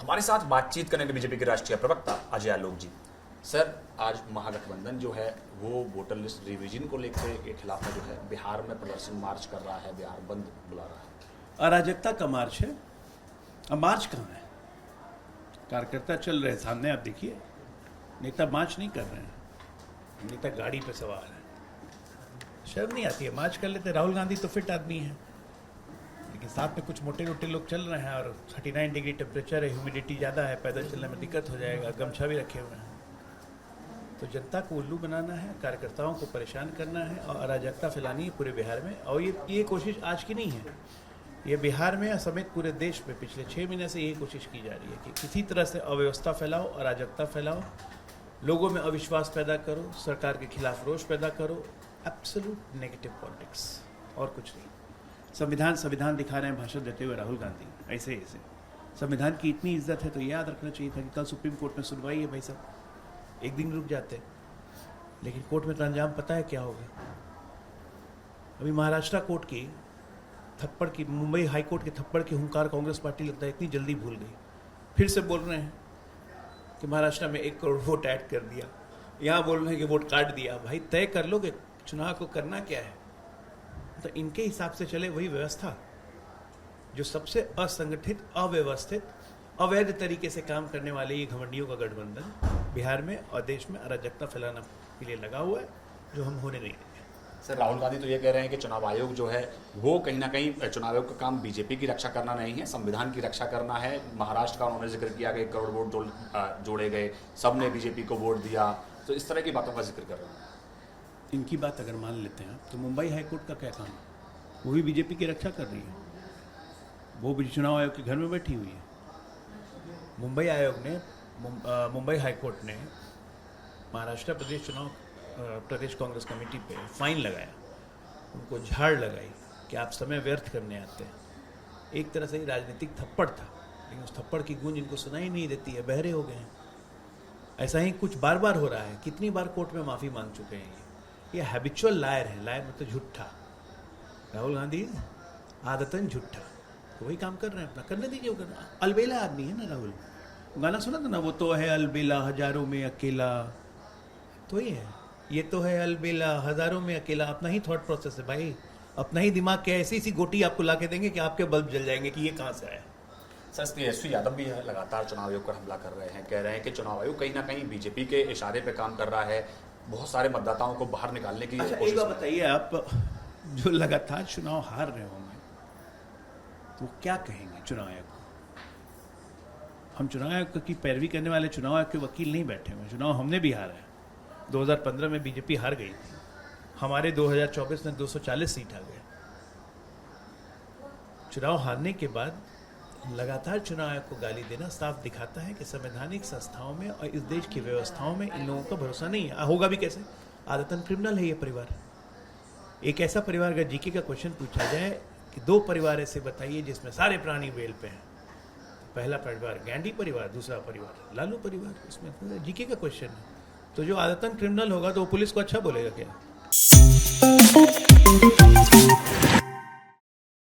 हमारे साथ बातचीत करेंगे बीजेपी के राष्ट्रीय प्रवक्ता अजय आलोक जी। सर, आज महागठबंधन जो है वो वोटर लिस्ट रिवीजन को लेकर के खिलाफ में जो है बिहार में प्रदर्शन मार्च कर रहा है, बिहार बंद बुला रहा है। अराजकता का मार्च है। अब मार्च कहाँ है? कार्यकर्ता चल रहे हैं सामने, आप देखिए। नेता मार्च नहीं कर रहे हैं, नेता गाड़ी पे सवार है। शर्म नहीं आती है? मार्च कर लेते। राहुल गांधी तो फिट आदमी है, लेकिन साथ में कुछ मोटे मोटे लोग चल रहे हैं और 39 डिग्री टेम्परेचर है, ह्यूमिडिटी ज़्यादा है, पैदल चलने में दिक्कत हो जाएगा, गमछा भी रखे हुए हैं। तो जनता को उल्लू बनाना है, कार्यकर्ताओं को परेशान करना है और अराजकता फैलानी है पूरे बिहार में। और ये कोशिश आज की नहीं है, ये बिहार में समेत पूरे देश में पिछले 6 महीने से यही कोशिश की जा रही है कि किसी तरह से अव्यवस्था फैलाओ, अराजकता फैलाओ, लोगों में अविश्वास पैदा करो, सरकार के खिलाफ रोष पैदा करो। एब्सोल्यूट नेगेटिव पॉलिटिक्स और कुछ नहीं। संविधान दिखा रहे हैं भाषण देते हुए राहुल गांधी, ऐसे ऐसे। संविधान की इतनी इज्जत है तो याद रखना चाहिए था कि कल सुप्रीम कोर्ट में सुनवाई है भाई साहब, एक दिन रुक जाते। लेकिन कोर्ट में तो अंजाम पता है क्या होगा। अभी महाराष्ट्र कोर्ट की थप्पड़ की, मुंबई हाई कोर्ट के थप्पड़ की हुंकार कांग्रेस पार्टी लगता है इतनी जल्दी भूल गई। फिर से बोल रहे हैं कि महाराष्ट्र में 1 करोड़ वोट ऐड कर दिया, यहाँ बोल रहे हैं कि वोट काट दिया। भाई तय कर लो कि चुनाव को करना क्या है। तो इनके हिसाब से चले वही व्यवस्था जो सबसे असंगठित, अव्यवस्थित, अवैध तरीके से काम करने वाले ये घमंडियों का गठबंधन बिहार में और देश में अराजकता फैलाना के लिए लगा हुआ है, जो हम होने नहीं देंगे। सर, राहुल गांधी तो ये कह रहे हैं कि चुनाव आयोग जो है वो कहीं ना कहीं चुनाव आयोग का काम बीजेपी की रक्षा करना नहीं है, संविधान की रक्षा करना है। महाराष्ट्र का उन्होंने जिक्र किया कि 1 करोड़ वोट जोड़े गए, सबने बीजेपी को वोट दिया, तो इस तरह की बातों का जिक्र कर रहे हैं। इनकी बात अगर मान लेते हैं तो मुंबई हाईकोर्ट का क्या काम है? वो भी बीजेपी की रक्षा कर रही है, वो भी चुनाव आयोग के घर में बैठी हुई है। मुंबई आयोग ने, मुंबई हाईकोर्ट ने महाराष्ट्र प्रदेश कांग्रेस कमेटी पे फाइन लगाया, उनको झाड़ लगाई कि आप समय व्यर्थ करने आते हैं। एक तरह से राजनीतिक थप्पड़ था, लेकिन उस थप्पड़ की गूंज इनको सुनाई नहीं देती है, बहरे हो गए हैं। ऐसा ही कुछ बार बार हो रहा है। कितनी बार कोर्ट में माफ़ी मांग चुके हैं ये हैबिचुअल लायर है। लायर मतलब झूठा। राहुल गांधी आदतन झूठा, तो वही काम कर रहे हैं अपना, करने दीजिए। वो करना अलबेला आदमी है ना राहुल। गाना सुना था ना, वो तो है अलबेला हजारों में अकेला। तो ये है, ये तो है अलबेला हजारों में अकेला। अपना ही थॉट प्रोसेस है भाई, अपना ही दिमाग के ऐसी सी गोटी आपको ला के देंगे कि आपके बल्ब जल जाएंगे कि ये कहाँ से आया। सर, तेजस्वी यादव भी है, लगातार चुनाव आयोग पर हमला कर रहे हैं, कह रहे हैं कि चुनाव आयोग कहीं ना कहीं बीजेपी के इशारे पे काम कर रहा है, बहुत सारे मतदाताओं को बाहर निकालने की अच्छा, एक बात बताइए, आप जो लगातार चुनाव हार रहे होंगे तो वो क्या कहेंगे चुनाव आयोग को? हम चुनाव आयोग की पैरवी करने वाले चुनाव आयोग के वकील नहीं बैठे हुए। चुनाव हमने भी हारा है। 2015 में बीजेपी हार गई थी, हमारे 2024 में 240 सीट आ गए। चुनाव हारने के बाद लगातार चुनाव आयोग को गाली देना साफ दिखाता है कि संवैधानिक संस्थाओं में और इस देश की व्यवस्थाओं में इन लोगों का भरोसा नहीं है। होगा भी कैसे? आदतन क्रिमिनल है ये परिवार। एक ऐसा परिवार, अगर जीके का क्वेश्चन पूछा जाए कि 2 परिवार ऐसे बताइए जिसमें सारे प्राणी बेल पे हैं, पहला परिवार गांधी परिवार, दूसरा परिवार लालू परिवार, इसमें जीके का क्वेश्चन है। तो जो आदतन क्रिमिनल होगा तो वो पुलिस को अच्छा बोलेगा क्या?